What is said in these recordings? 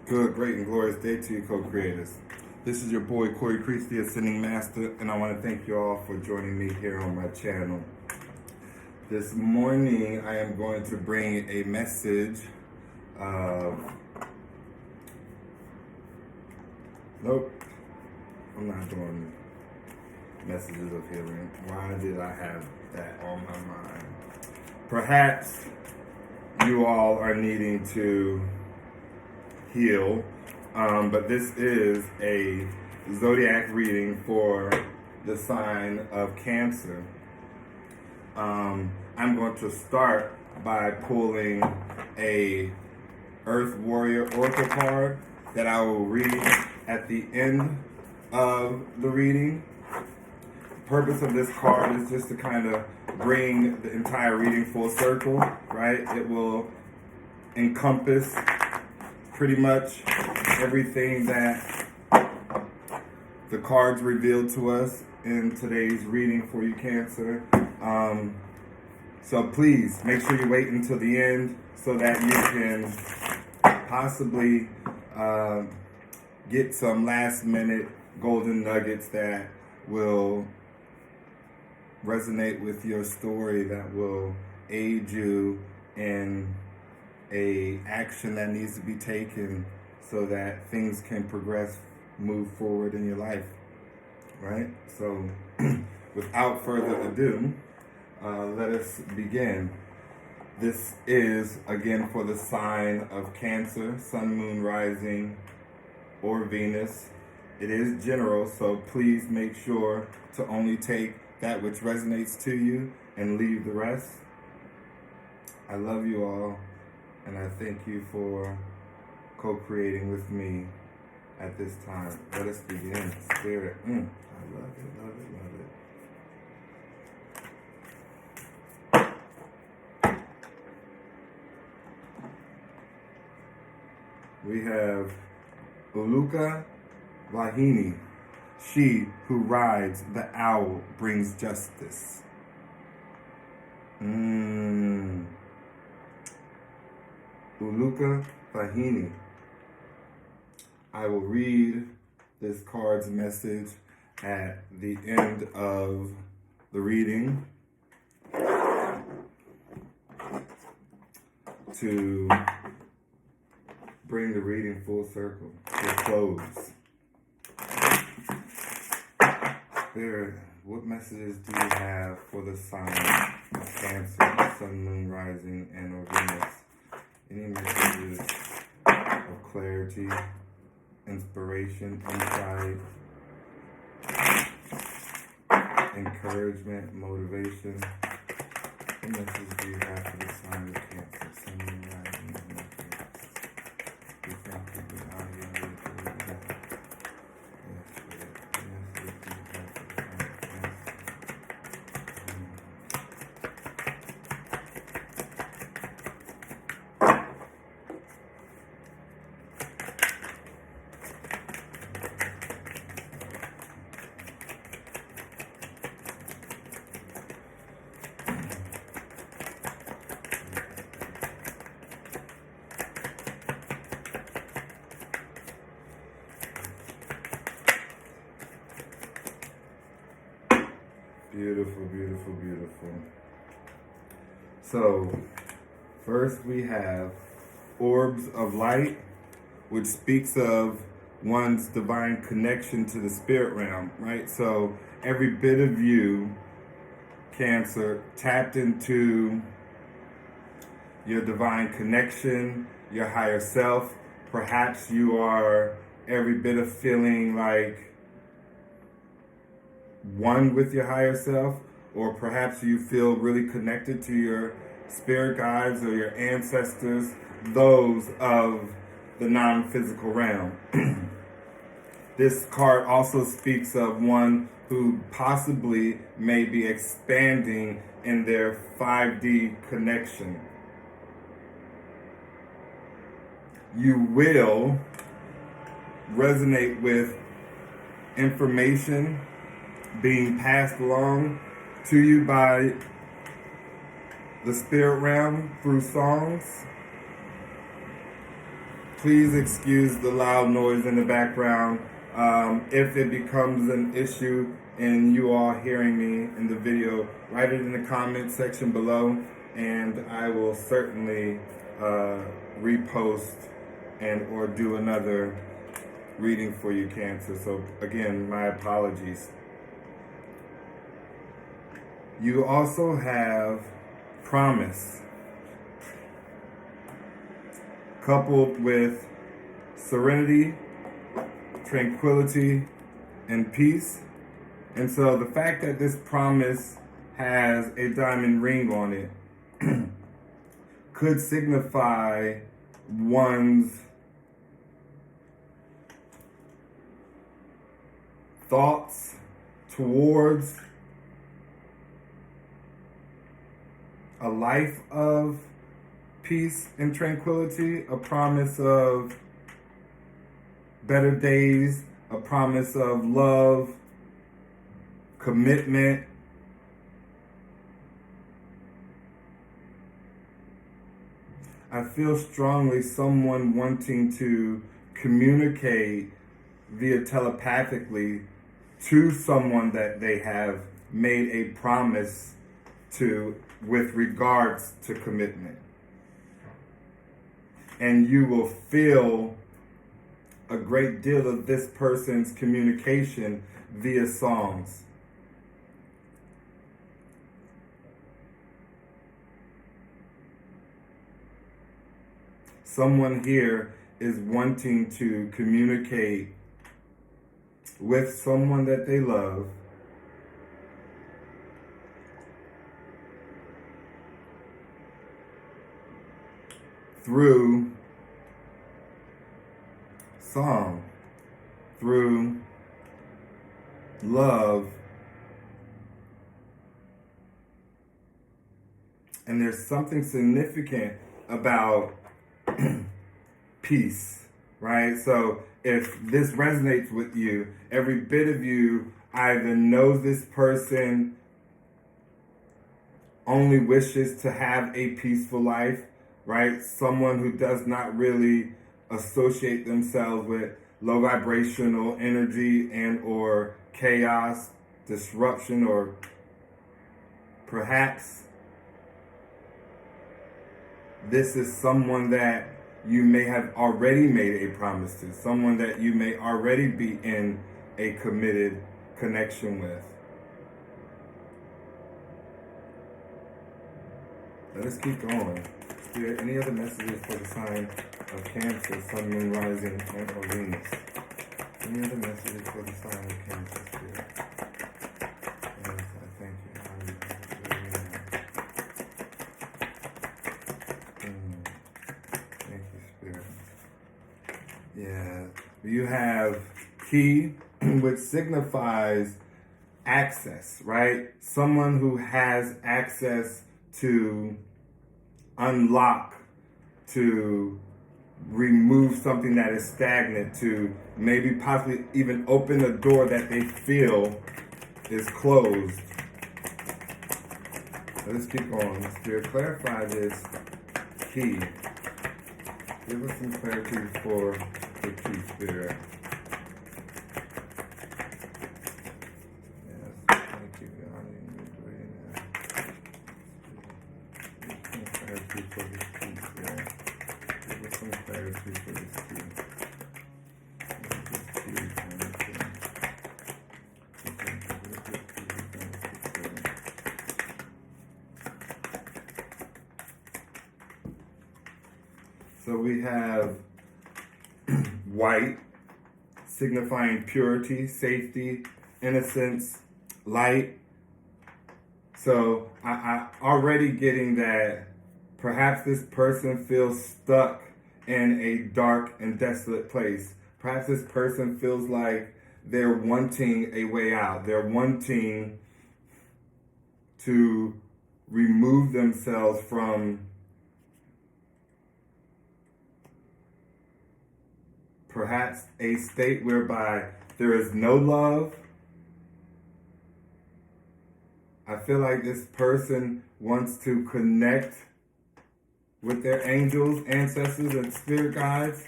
Good, great, and glorious day to you, co-creators. This is your boy, Corey Creech, the Ascending Master, and I want to thank you all for joining me here on my channel. This morning, I am going to bring a message of... Nope, I'm not doing messages of healing. Why did I have that on my mind? Perhaps you all are needing to heal, but this is a zodiac reading for the sign of Cancer. I'm going to start by pulling a Earth Warrior Oracle card that I will read at the end of the reading. The purpose of this card is just to kind of bring the entire reading full circle, right? It will encompass pretty much everything that the cards revealed to us in today's reading for you, Cancer. So please make sure you wait until the end so that you can possibly get some last minute golden nuggets that will resonate with your story, that will aid you in a action that needs to be taken so that things can progress, move forward in your life, right? So without further ado, let us begin. This is, again, for the sign of Cancer, Sun, Moon, Rising, or Venus. It is general, so please make sure to only take that which resonates to you and leave the rest. I love you all. And I thank you for co-creating with me at this time. Let us begin. Spirit. I love it, love it, love it. We have Uluka Vahini. She who rides the owl brings justice. Uluka Vahini. I will read this card's message at the end of the reading to bring the reading full circle, to close. Spirit, what messages do you have for the sign of Cancer, Sun, Moon, Rising, and or Venus? Any messages of clarity, inspiration, insight, encouragement, motivation? What messages do you have for the sign of Cancer, Sun, Moon, Rising, and Venus? We thank you for the audio. Yes, what messages do you have for the sign of Cancer? Beautiful, beautiful, beautiful. So, first we have orbs of light, which speaks of one's divine connection to the spirit realm, right? So, every bit of you, Cancer, tapped into your divine connection, your higher self. Perhaps you are every bit of feeling like one with your higher self, or perhaps you feel really connected to your spirit guides or your ancestors, those of the non-physical realm. This card also speaks of one who possibly may be expanding in their 5D connection. You will resonate with information being passed along to you by the spirit realm through songs, Please excuse the loud noise in the background. If it becomes an issue and you are hearing me in the video, write it in the comment section below, and I will certainly repost and or do another reading for you, Cancer. So again, my apologies. You also have promise, coupled with serenity, tranquility, and peace. And so the fact that this promise has a diamond ring on it could signify one's thoughts towards a life of peace and tranquility, a promise of better days, a promise of love, commitment. I feel strongly someone wanting to communicate via telepathically to someone that they have made a promise to with regards to commitment. And you will feel a great deal of this person's communication via songs. Someone here is wanting to communicate with someone that they love through song, through love. And there's something significant about peace, right? So if this resonates with you, every bit of you either knows this person only wishes to have a peaceful life, right? Someone who does not really associate themselves with low vibrational energy and or chaos, disruption, or perhaps this is someone that you may have already made a promise to, someone that you may already be in a committed connection with. Let us keep going. Spirit, any other messages for the sign of Cancer, Sun, Moon, Rising, and or Venus? Any other messages for the sign of Cancer, Spirit? Yes, I thank you. Thank you, Spirit. Yeah. You have key, which signifies access, right? Someone who has access to unlock, to remove something that is stagnant, to maybe possibly even open a door that they feel is closed. Let's keep going. Spirit, clarify this key. Give us some clarity for the key, Spirit. Yes, thank you. Clarity for this key, Spirit. Give us some clarity for this key. So we have white, signifying purity, safety, innocence, light. So I already getting that perhaps this person feels stuck in a dark and desolate place. Perhaps this person feels like they're wanting a way out. They're wanting to remove themselves from perhaps a state whereby there is no love. I feel like this person wants to connect with their angels, ancestors, and spirit guides.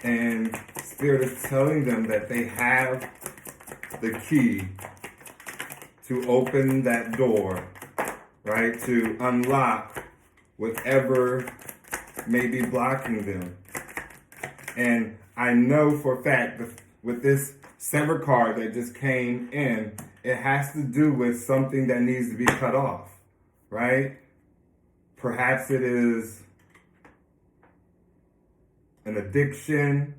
And Spirit is telling them that they have the key to open that door, right? To unlock whatever may be blocking them. And I know for a fact that with this sever card that just came in, it has to do with something that needs to be cut off, right? Perhaps it is an addiction,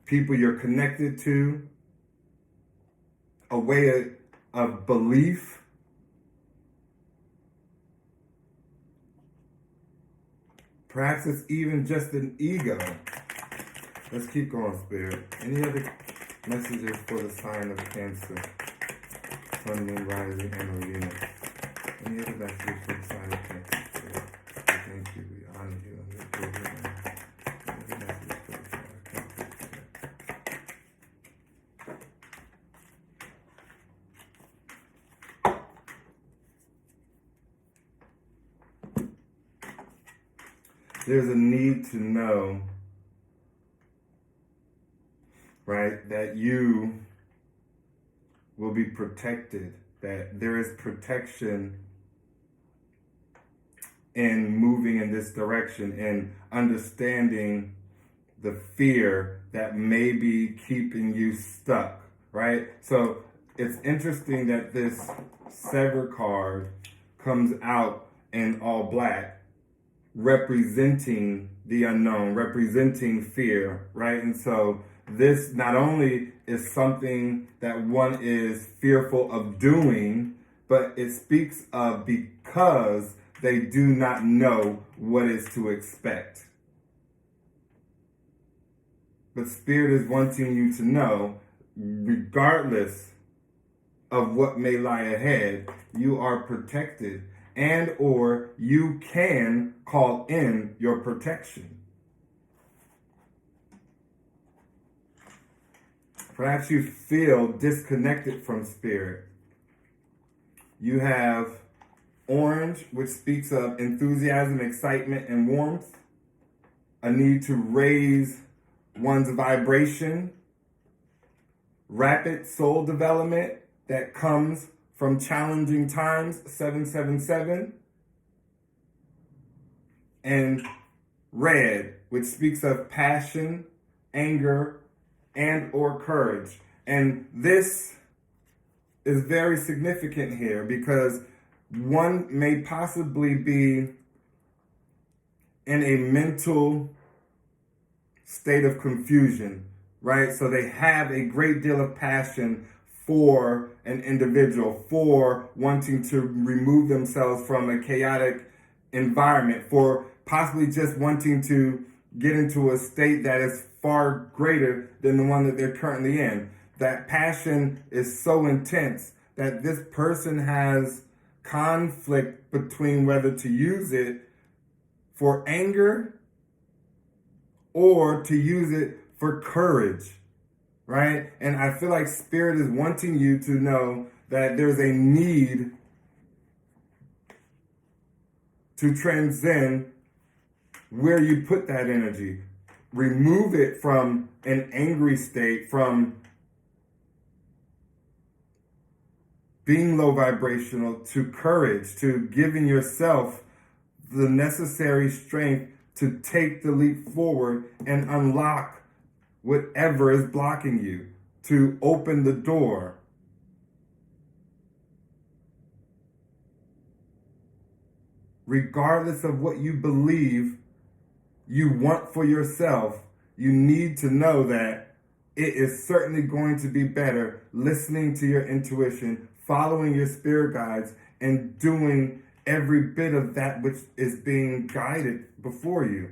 people you're connected to, a way of belief. Perhaps it's even just an ego. Let's keep going, Spirit. Any other messages for the sign of Cancer, Sun, Moon, Rising, and or Venus? Any other messages for the sign of Cancer, Spirit? Thank you. We honor you. And we adore you. Any other messages for the sign of Cancer, Spirit? There's a need to know, right, that you will be protected, that there is protection in moving in this direction and understanding the fear that may be keeping you stuck, right? So it's interesting that this sever card comes out in all black, representing the unknown, representing fear, right? And so this not only is something that one is fearful of doing, but it speaks of because they do not know what is to expect. But Spirit is wanting you to know, regardless of what may lie ahead, you are protected, and or you can call in your protection. Perhaps you feel disconnected from Spirit. You have orange, which speaks of enthusiasm, excitement, and warmth. A need to raise one's vibration. Rapid soul development that comes from challenging times, 777. And red, which speaks of passion, anger, and or courage. And this is very significant here because one may possibly be in a mental state of confusion, right? So they have a great deal of passion for an individual, for wanting to remove themselves from a chaotic environment, for possibly just wanting to get into a state that is far greater than the one that they're currently in. That passion is so intense that this person has conflict between whether to use it for anger or to use it for courage, right? And I feel like Spirit is wanting you to know that there's a need to transcend where you put that energy. Remove it from an angry state, from being low vibrational, to courage, to giving yourself the necessary strength to take the leap forward and unlock whatever is blocking you, to open the door. Regardless of what you believe you want for yourself, you need to know that it is certainly going to be better listening to your intuition, following your spirit guides, and doing every bit of that which is being guided before you.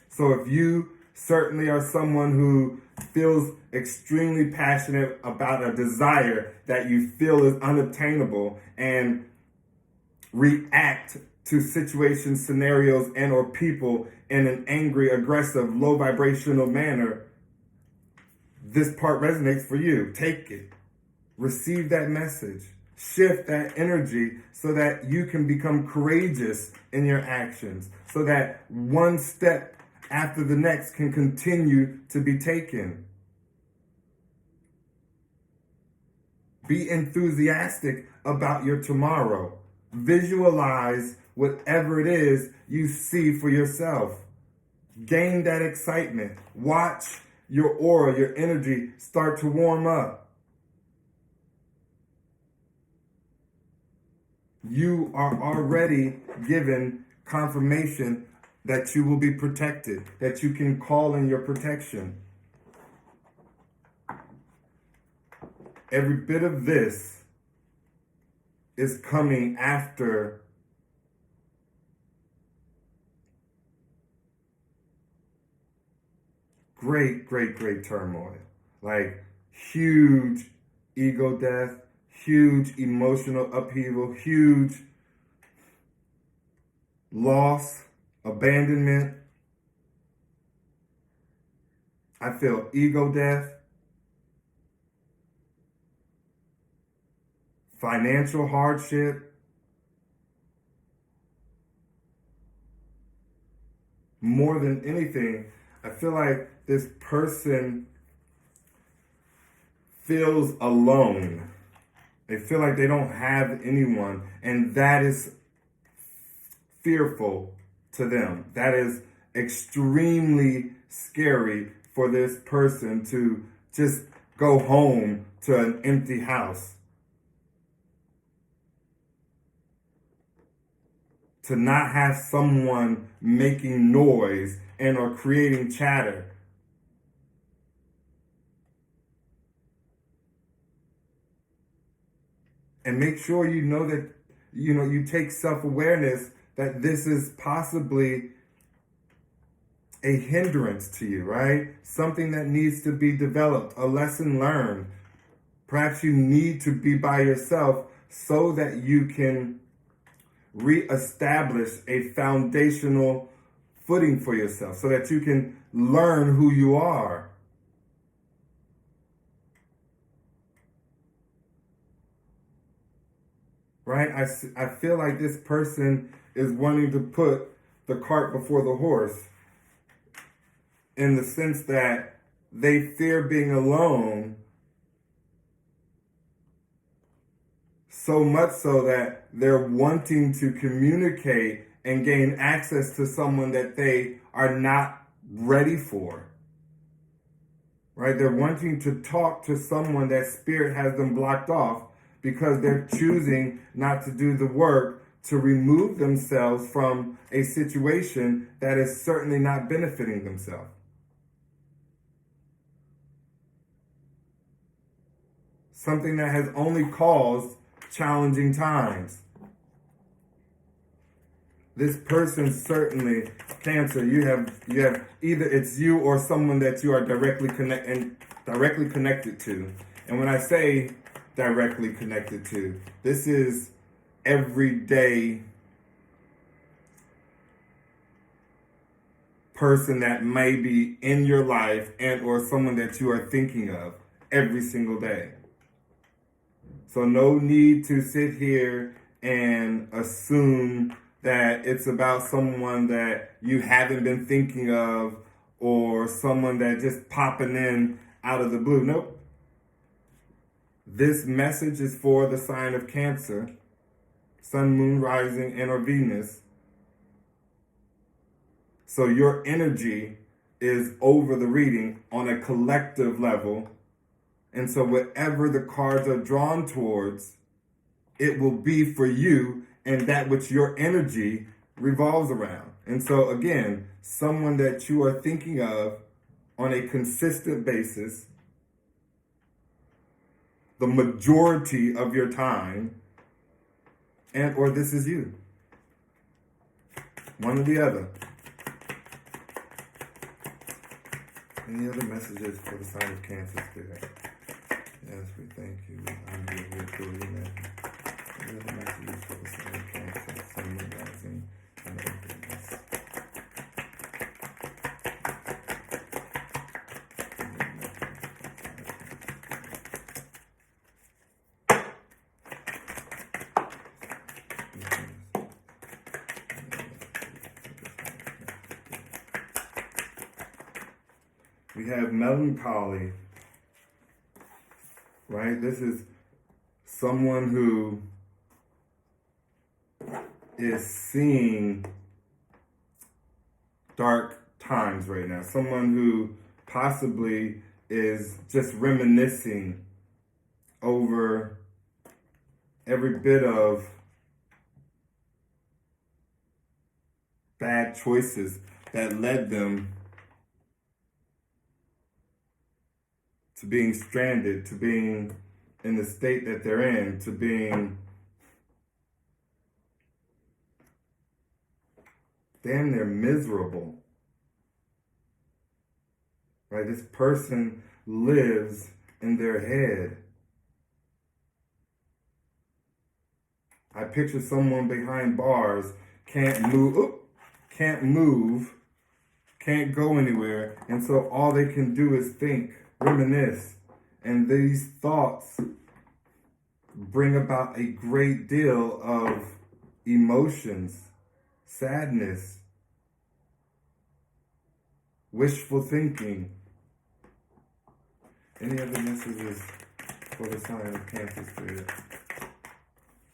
So if you certainly are someone who feels extremely passionate about a desire that you feel is unattainable and react to situations, scenarios, and or people in an angry, aggressive, low vibrational manner, this part resonates for you. Take it. Receive that message. shift that energy so that you can become courageous in your actions, so that one step after the next can continue to be taken. Be enthusiastic about your tomorrow. Visualize whatever it is you see for yourself. Gain that excitement. Watch your aura, your energy start to warm up. You are already given confirmation that you will be protected, that you can call in your protection. Every bit of this is coming after great turmoil. Like huge ego death, huge emotional upheaval, huge loss, abandonment. I feel ego death, financial hardship, more than anything, I feel like this person feels alone. They feel like they don't have anyone, and that is fearful to them. That is extremely scary for this person to just go home to an empty house. To not have someone making noise and or creating chatter. And make sure you know that, you take self-awareness that this is possibly a hindrance to you, right? Something that needs to be developed, a lesson learned. Perhaps you need to be by yourself so that you can reestablish a foundational footing for yourself, so that you can learn who you are. Right? I feel like this person is wanting to put the cart before the horse, in the sense that they fear being alone, so much so that they're wanting to communicate and gain access to someone that they are not ready for. Right? They're wanting to talk to someone that spirit has them blocked off, because they're choosing not to do the work to remove themselves from a situation that is certainly not benefiting themselves. Something that has only caused challenging times. This person certainly, Cancer, you have either it's you or someone that you are directly connected to. And when I say directly connected to, this is everyday person that may be in your life and or someone that you are thinking of every single day. So no need to sit here and assume that it's about someone that you haven't been thinking of, or someone that just popping in out of the blue. Nope. This message is for the sign of Cancer, Sun, Moon, Rising, and or Venus. So your energy is over the reading on a collective level. And so whatever the cards are drawn towards, it will be for you and that which your energy revolves around. And so again, someone that you are thinking of on a consistent basis, the majority of your time, and or this is you. One or the other. Any other messages for the sign of Cancer Spirit? Yes, we thank you. I'm here with you. Any other messages for the sign of Cancer, Sun, Moon, Rising, and Venus? We have melancholy, right? This is someone who is seeing dark times right now. Someone who possibly is just reminiscing over every bit of bad choices that led them to being stranded, to being in the state that they're in, to being damn near miserable. Right? This person lives in their head. I picture someone behind bars, can't move, can't go anywhere, and so all they can do is think, reminisce, and these thoughts bring about a great deal of emotions, sadness, wishful thinking. Any other messages for the sign of Cancer, Spirit?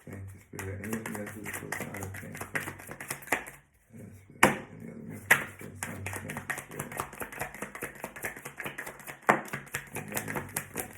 Thank you, Spirit. Any other messages for the sign of Cancer? Yes, Spirit. Any other messages for the sign of Cancer, Spirit? Any other messages for the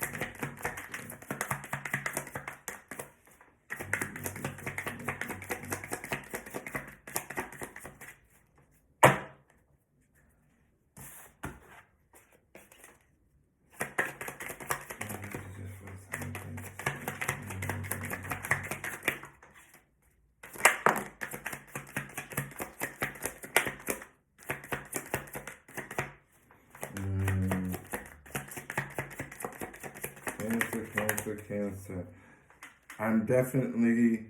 sign of Cancer, Cancer. I'm definitely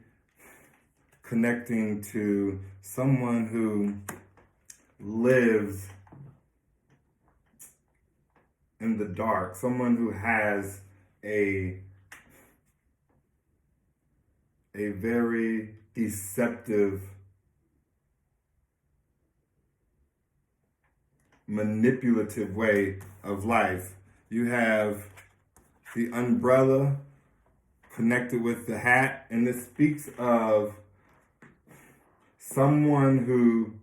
connecting to someone who lives in the dark, someone who has a very deceptive, manipulative way of life. You have the umbrella connected with the hat, and this speaks of someone who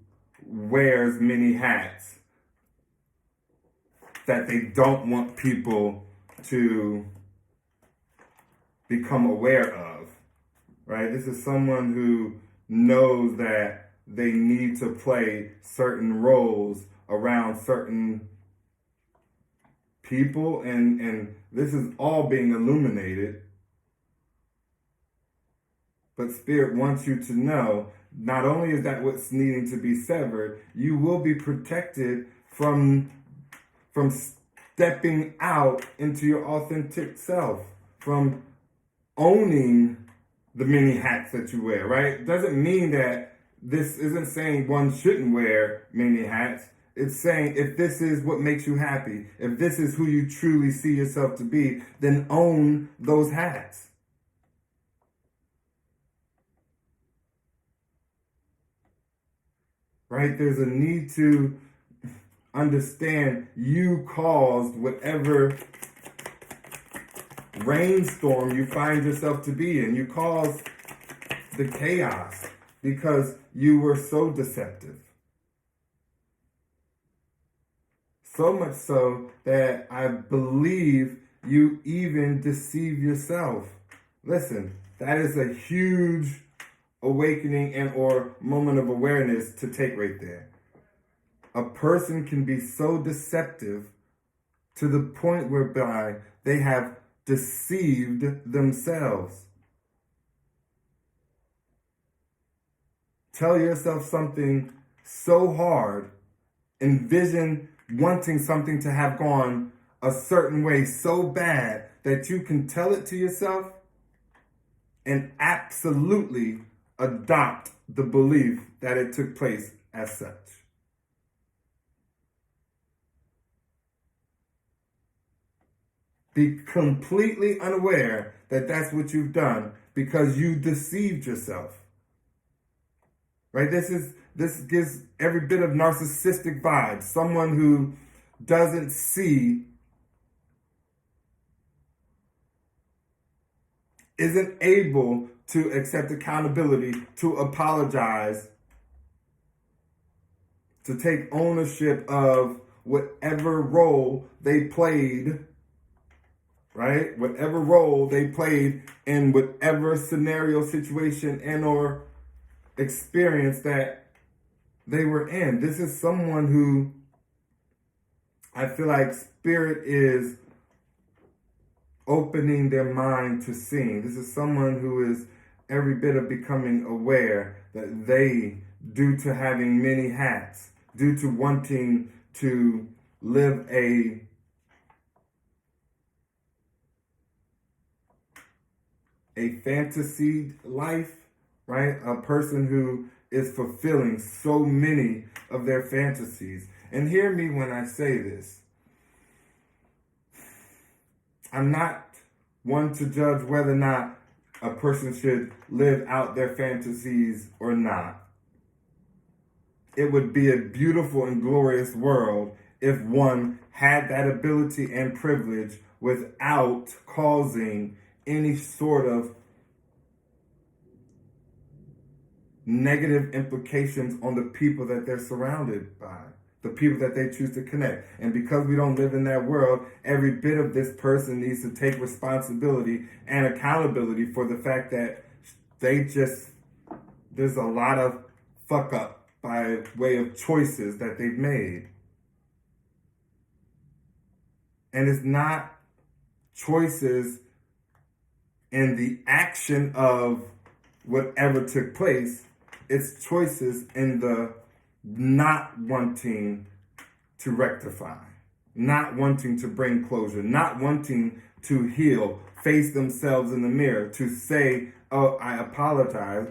wears many hats that they don't want people to become aware of, right? This is someone who knows that they need to play certain roles around certain people, and this is all being illuminated. But Spirit wants you to know, not only is that what's needing to be severed, you will be protected from stepping out into your authentic self, from owning the many hats that you wear, right? It doesn't mean that this isn't saying one shouldn't wear many hats. It's saying if this is what makes you happy, if this is who you truly see yourself to be, then own those hats. Right? There's a need to understand you caused whatever rainstorm you find yourself to be in. You caused the chaos because you were so deceptive. So much so that I believe you even deceive yourself. Listen, that is a huge awakening and or moment of awareness to take right there. A person can be so deceptive to the point whereby they have deceived themselves. Tell yourself something so hard, envision wanting something to have gone a certain way so bad that you can tell it to yourself and absolutely adopt the belief that it took place as such. Be completely unaware that that's what you've done because you deceived yourself. Right? This gives every bit of narcissistic vibes. Someone who doesn't see, isn't able to accept accountability, to apologize, to take ownership of whatever role they played, right? Whatever role they played in whatever scenario, situation, and or experience that they were in. This is someone who I feel like spirit is opening their mind to seeing. This is someone who is every bit of becoming aware that they, due to having many hats, due to wanting to live a fantasy life, right? A person who is fulfilling so many of their fantasies. And hear me when I say this. I'm not one to judge whether or not a person should live out their fantasies or not. It would be a beautiful and glorious world if one had that ability and privilege without causing any sort of negative implications on the people that they're surrounded by, the people that they choose to connect. And because we don't live in that world, every bit of this person needs to take responsibility and accountability for the fact that there's a lot of fuck up by way of choices that they've made. And it's not choices in the action of whatever took place. It's choices in the not wanting to rectify, not wanting to bring closure, not wanting to heal, face themselves in the mirror, to say, oh, I apologize,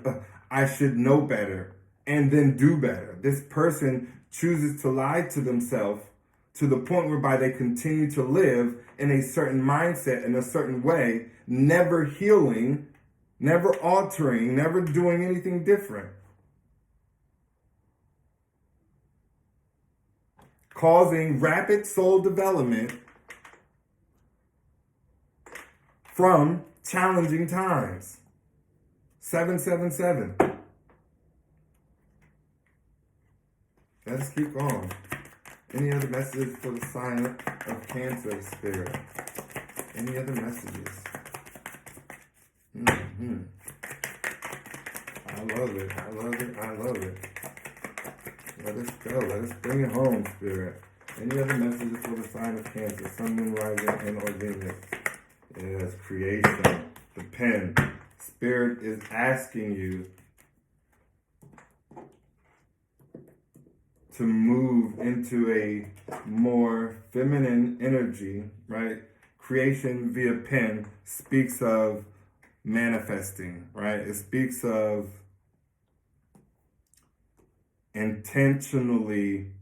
I should know better, and then do better. This person chooses to lie to themselves to the point whereby they continue to live in a certain mindset, in a certain way, never healing, never altering, never doing anything different. Causing rapid soul development from challenging times. 777. Let's keep going. Any other messages for the sign of Cancer spirit? Any other messages? I love it. I love it. I love it. Let us go. Let us bring it home, spirit. Any other messages for the sign of Cancer? Sun, Moon, Rising, and or Venus. Yes, creation. The pen. Spirit is asking you to move into a more feminine energy, right? Creation via pen speaks of manifesting, right? It speaks of intentionally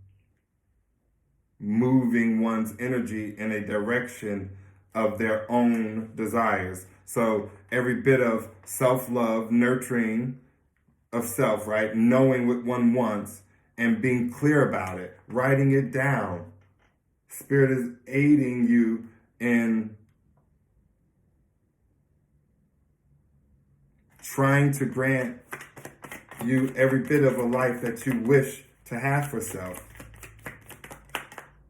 moving one's energy in a direction of their own desires. So every bit of self-love, nurturing of self, right? Knowing what one wants and being clear about it, writing it down. Spirit is aiding you in trying to grant you every bit of a life that you wish to have for self,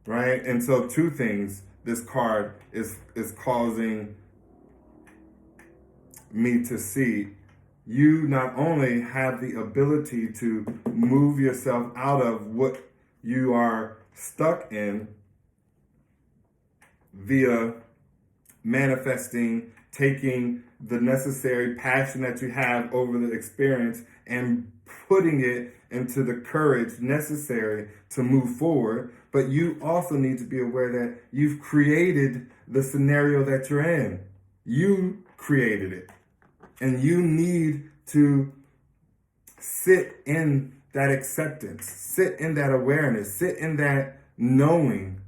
right? And so two things this card is causing me to see. You not only have the ability to move yourself out of what you are stuck in via manifesting, taking the necessary passion that you have over the experience and putting it into the courage necessary to move forward. But you also need to be aware that you've created the scenario that you're in. You created it. And you need to sit in that acceptance, sit in that awareness, sit in that knowing.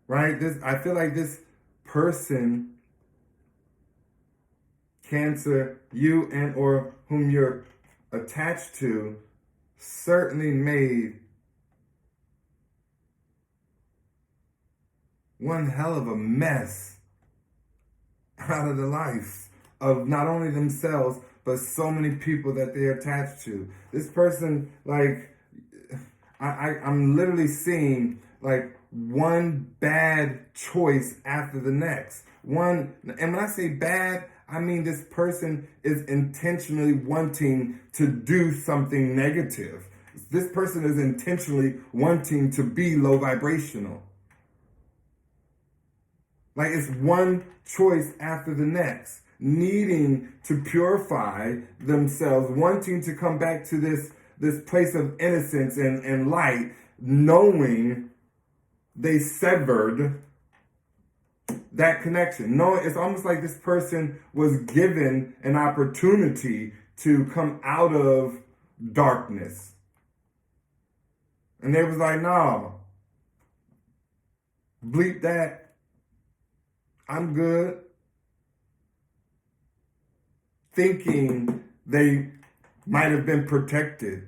Right? I feel like this person, Cancer, you and or whom you're attached to, certainly made one hell of a mess out of the life of not only themselves, but so many people that they're attached to. This person, like, I'm literally seeing like one bad choice after the next. And when I say bad, I mean this person is intentionally wanting to do something negative. This person is intentionally wanting to be low vibrational. Like, it's one choice after the next, needing to purify themselves, wanting to come back to this place of innocence and light, knowing they severed that connection. No, it's almost like this person was given an opportunity to come out of darkness. And they was like, no, bleep that. I'm good. Thinking they might have been protected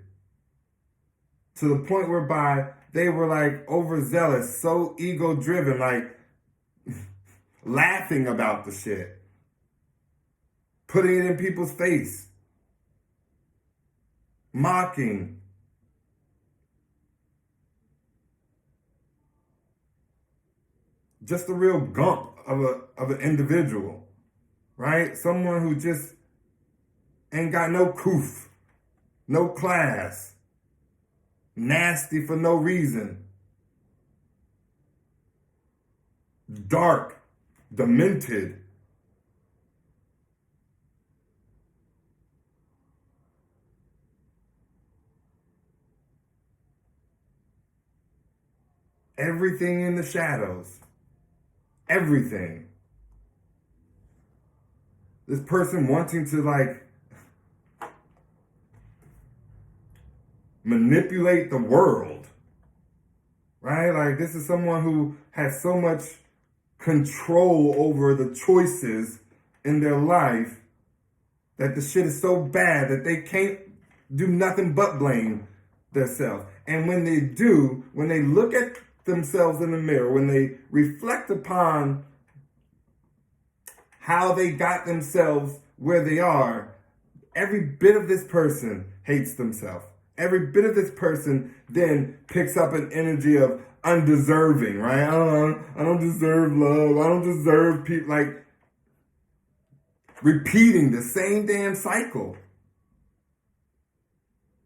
to the point whereby they were like overzealous, so ego driven, like laughing about the shit, putting it in people's face, mocking. Just a real gump of an individual, right? Someone who just ain't got no coof, no class, nasty for no reason, dark, demented. Everything in the shadows. Everything. This person wanting to like manipulate the world, right? Like, this is someone who has so much control over the choices in their life that the shit is so bad that they can't do nothing but blame themselves. And when they do, when they look at themselves in the mirror, when they reflect upon how they got themselves where they are, every bit of this person hates themselves. Every bit of this person then picks up an energy of undeserving, right? I don't deserve love. I don't deserve people. Like, repeating the same damn cycle.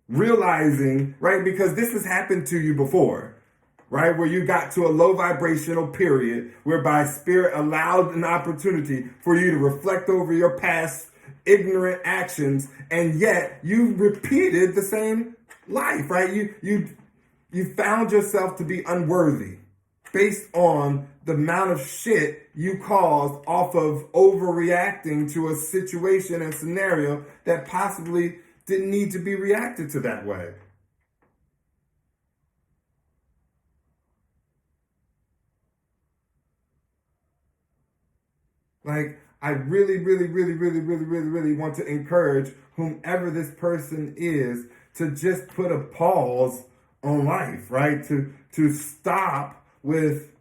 Realizing, right, because this has happened to you before, right? Where you got to a low vibrational period whereby spirit allowed an opportunity for you to reflect over your past ignorant actions, and yet you repeated the same life, right? You found yourself to be unworthy based on the amount of shit you caused off of overreacting to a situation and scenario that possibly didn't need to be reacted to that way. Like, I really, really, really, really, really, really, really want to encourage whomever this person is to just put a pause on life, right? To stop with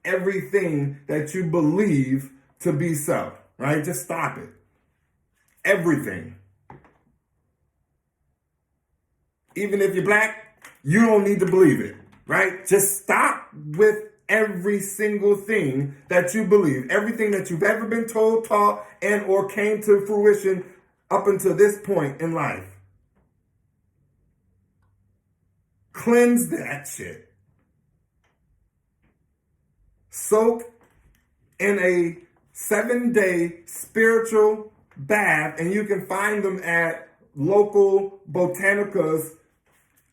everything that you believe to be so, right? Just stop it. Everything. Even if you're black, you don't need to believe it, right? Just stop with every single thing that you believe, everything that you've ever been told, taught, and or came to fruition up until this point in life. Cleanse that shit. Soak in a 7-day spiritual bath, and you can find them at local botanicas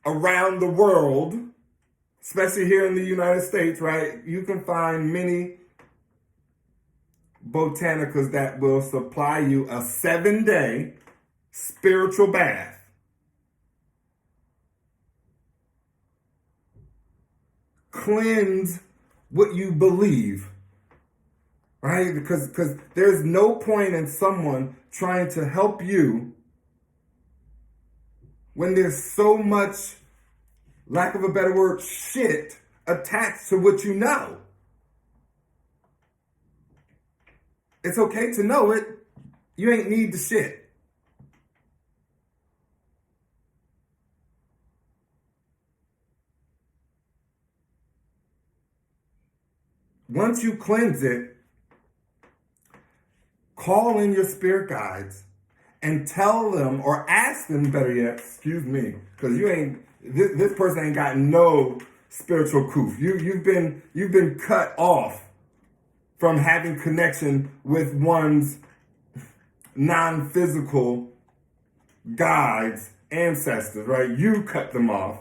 around the world, especially here in the United States, right? You can find many botanicas that will supply you a 7-day spiritual bath. Cleanse what you believe, right? Because there's no point in someone trying to help you when there's so much, lack of a better word, shit attached to what you know. It's okay to know it. You ain't need the shit. Once you cleanse it, call in your spirit guides and tell them, or ask them, better yet, excuse me, because this person ain't got no spiritual proof. You've been cut off from having connection with one's non-physical guides, ancestors, right? You cut them off.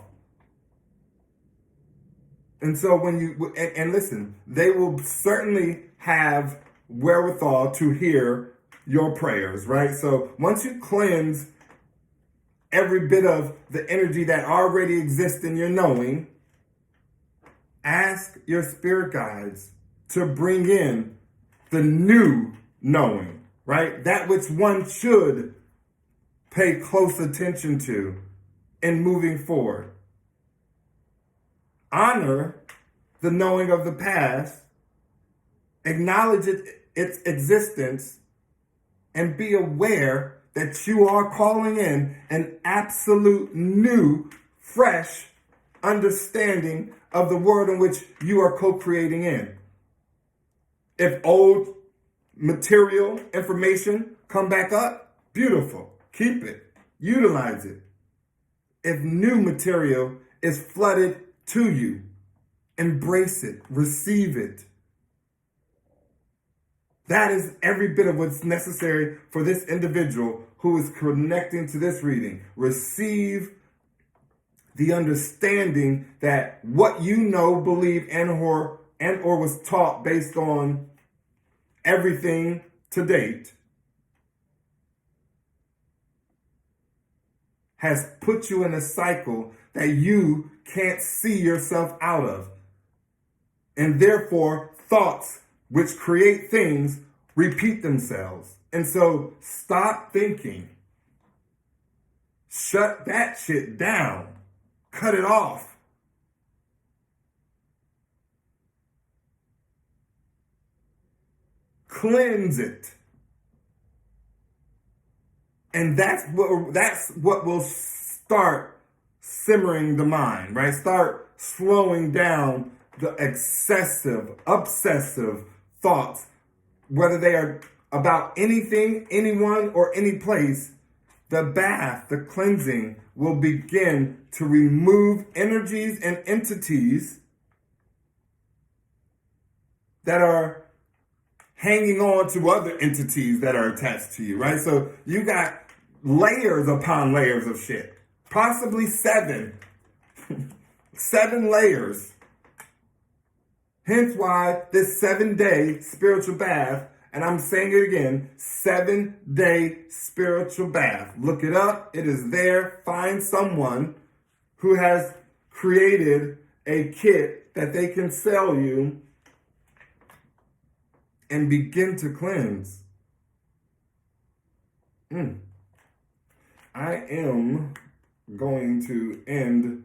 And so and listen, they will certainly have wherewithal to hear your prayers, right? So once you cleanse every bit of the energy that already exists in your knowing, ask your spirit guides to bring in the new knowing, right? That which one should pay close attention to in moving forward. Honor the knowing of the past, acknowledge its existence, and be aware that you are calling in an absolute new, fresh understanding of the world in which you are co-creating in. If old material information come back up, beautiful. Keep it. Utilize it. If new material is flooded to you, embrace it. Receive it. That is every bit of what's necessary for this individual who is connecting to this reading. Receive the understanding that what you know, believe, and or was taught based on everything to date has put you in a cycle that you can't see yourself out of. And therefore, thoughts which create things repeat themselves. And so stop thinking. Shut that shit down. Cut it off. Cleanse it. And that's what will start simmering the mind, right? Start slowing down the excessive, obsessive thoughts, whether they are about anything, anyone, or any place. The bath, the cleansing, will begin to remove energies and entities that are hanging on to other entities that are attached to you, right? So you got layers upon layers of shit, possibly 7 layers. Hence why this 7-day spiritual bath, and I'm saying it again, 7-day spiritual bath. Look it up. It is there. Find someone who has created a kit that they can sell you and begin to cleanse. I am going to end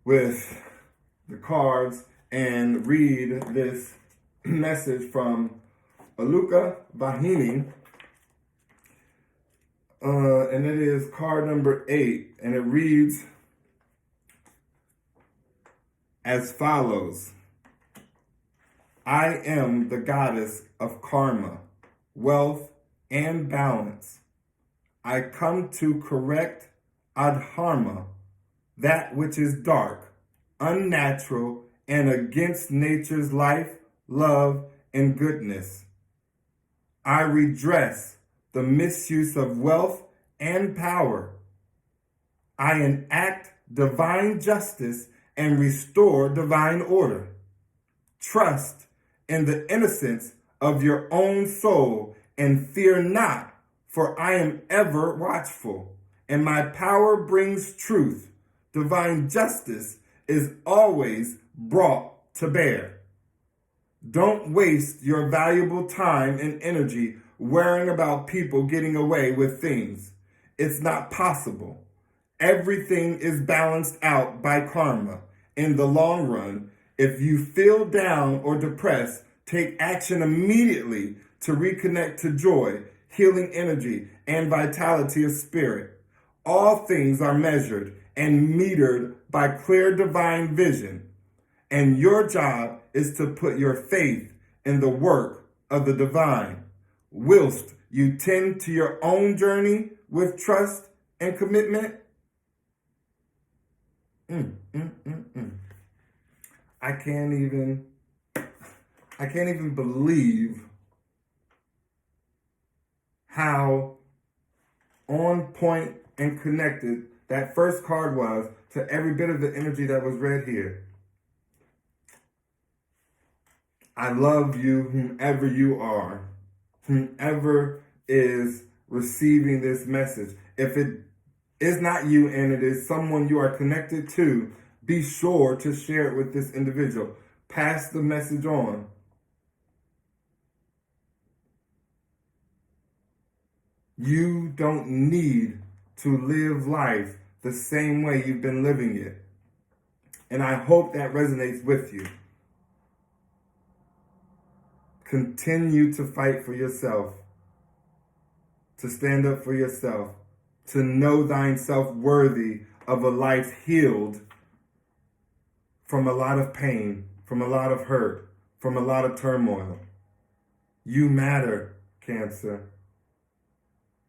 with the cards and read this message from Aluka Bahini. And it is card number 8. And it reads as follows. I am the goddess of karma, wealth, and balance. I come to correct adharma, that which is dark, unnatural, and against nature's life, love, and goodness. I redress the misuse of wealth and power. I enact divine justice and restore divine order. Trust in the innocence of your own soul and fear not, for I am ever watchful, and my power brings truth. Divine justice is always brought to bear. Don't waste your valuable time and energy worrying about people getting away with things. It's not possible. Everything is balanced out by karma. In the long run, if you feel down or depressed, take action immediately to reconnect to joy, healing energy, and vitality of spirit. All things are measured and metered by clear divine vision, and your job is to put your faith in the work of the divine, whilst you tend to your own journey with trust and commitment. I can't even believe how on point and connected that first card was to every bit of the energy that was read here. I love you, whomever you are, whomever is receiving this message. If it is not you and it is someone you are connected to, be sure to share it with this individual. Pass the message on. You don't need to live life the same way you've been living it. And I hope that resonates with you. Continue to fight for yourself, to stand up for yourself, to know thyself worthy of a life healed from a lot of pain, from a lot of hurt, from a lot of turmoil. You matter, Cancer.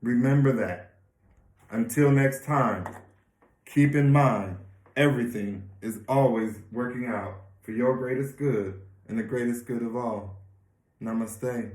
Remember that. Until next time, keep in mind, everything is always working out for your greatest good and the greatest good of all. Namaste.